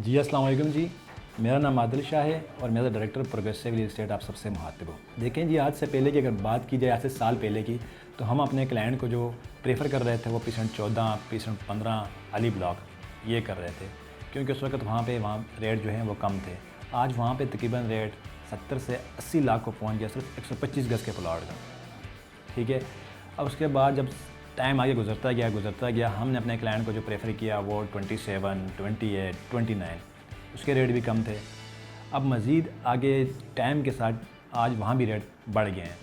जी अस्सलाम वालेकुम जी। मेरा नाम आदिल शाह है और मैं as director progressive real estate आप सबसे मुखातिब हूँ। देखें जी, आज से पहले की अगर बात की जाए, आज से साल पहले की, तो हम अपने क्लाइंट को जो प्रेफर कर रहे थे वो % 14 % 15 अली ब्लॉक ये कर रहे थे, क्योंकि उस वक्त वहाँ रेट जो है वो कम थे। आज वहाँ पे तकरीबन रेट 70 से 80 लाख को पहुँच गया सिर्फ 125 गज़ के प्लॉट का। ठीक है। अब उसके बाद जब टाइम आगे गुजरता गया, हमने अपने क्लाइंट को जो प्रेफर किया वो 27, 28, 29, उसके रेट भी कम थे। अब मज़ीद आगे टाइम के साथ आज वहाँ भी रेट बढ़ गए हैं।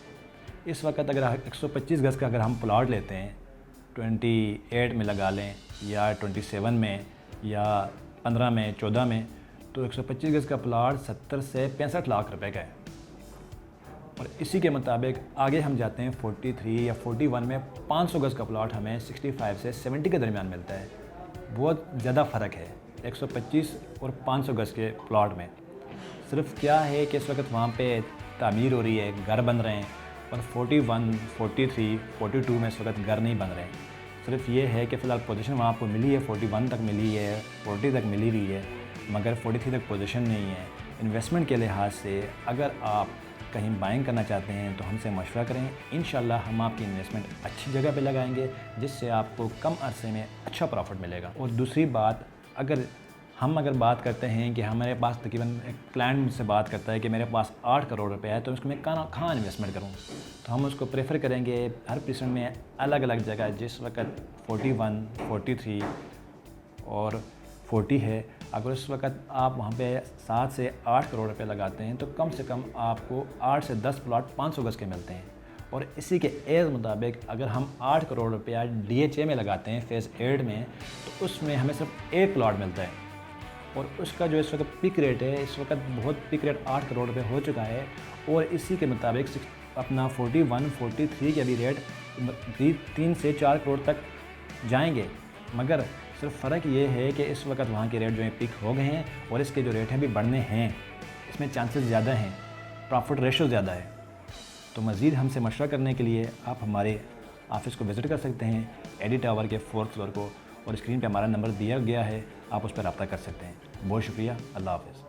इस वक्त अगर 125 गज़ का अगर हम प्लॉट लेते हैं, 28 में लगा लें या 27 में या 15 में, 14 में, तो 125 गज़ का प्लॉट 70 से 65 लाख रुपए का है। और इसी के मुताबिक आगे हम जाते हैं 43 या 41 में 500 गज़ का प्लॉट हमें 65 से 70 के दरमियान मिलता है। बहुत ज़्यादा फ़र्क है 125 और 500 गज़ के प्लॉट में। सिर्फ क्या है कि इस वक्त वहाँ पे तामीर हो रही है, घर बन रहे हैं, और 41, 43, 42 में इस वक्त घर नहीं बन रहे हैं। सिर्फ ये है कि फ़िलहाल पोजीशन वहाँ आपको मिली है, 41 तक मिली है, 40 तक मिली रही है, मगर 43 तक पोजीशन नहीं है। इन्वेस्टमेंट के लिहाज से अगर आप कहीं बाइंग करना चाहते हैं तो हमसे मशवरा करें। इंशाल्लाह हम आपकी इन्वेस्टमेंट अच्छी जगह पे लगाएंगे, जिससे आपको कम अरसे में अच्छा प्रॉफिट मिलेगा। और दूसरी बात, अगर बात करते हैं कि हमारे पास तकरीबन एक क्लाइंट मुझसे बात करता है कि मेरे पास 8 करोड़ रुपए है, तो उसको मैं कहाँ इन्वेस्टमेंट करूँ, तो हम उसको प्रेफर करेंगे हर % में अलग अलग जगह। जिस वक्त 41, 43 और 40 है, अगर उस वक्त आप वहाँ पे 7 से 8 करोड़ रुपए लगाते हैं तो कम से कम आपको 8 से 10 प्लॉट 500 गज़ के मिलते हैं। और इसी के एज मुताबिक अगर हम 8 करोड़ रुपया DHA में लगाते हैं फ़ेज़ 8 में, तो उसमें हमें सिर्फ 1 प्लॉट मिलता है। और उसका जो इस वक्त पिक रेट है, इस वक्त बहुत पिक रेट 8 करोड़ रुपये हो चुका है। और इसी के मुताबिक अपना 41, 43 के भी रेट 3 से 4 करोड़ तक जाएंगे। मगर सिर्फ फ़र्क ये है कि इस वक्त वहाँ के रेट जो है पिक हो गए हैं और इसके जो रेट हैं भी बढ़ने हैं, इसमें चांसेस ज़्यादा हैं, प्रॉफिट रेशो ज़्यादा है। तो मज़ीद हमसे मशवरा करने के लिए आप हमारे ऑफ़िस को विज़िट कर सकते हैं, एडी टावर के 4th फ्लोर को, और स्क्रीन पे हमारा नंबर दिया गया है, आप उस पर रब्ता कर सकते हैं। बहुत शुक्रिया, अल्लाह हाफ़िज़।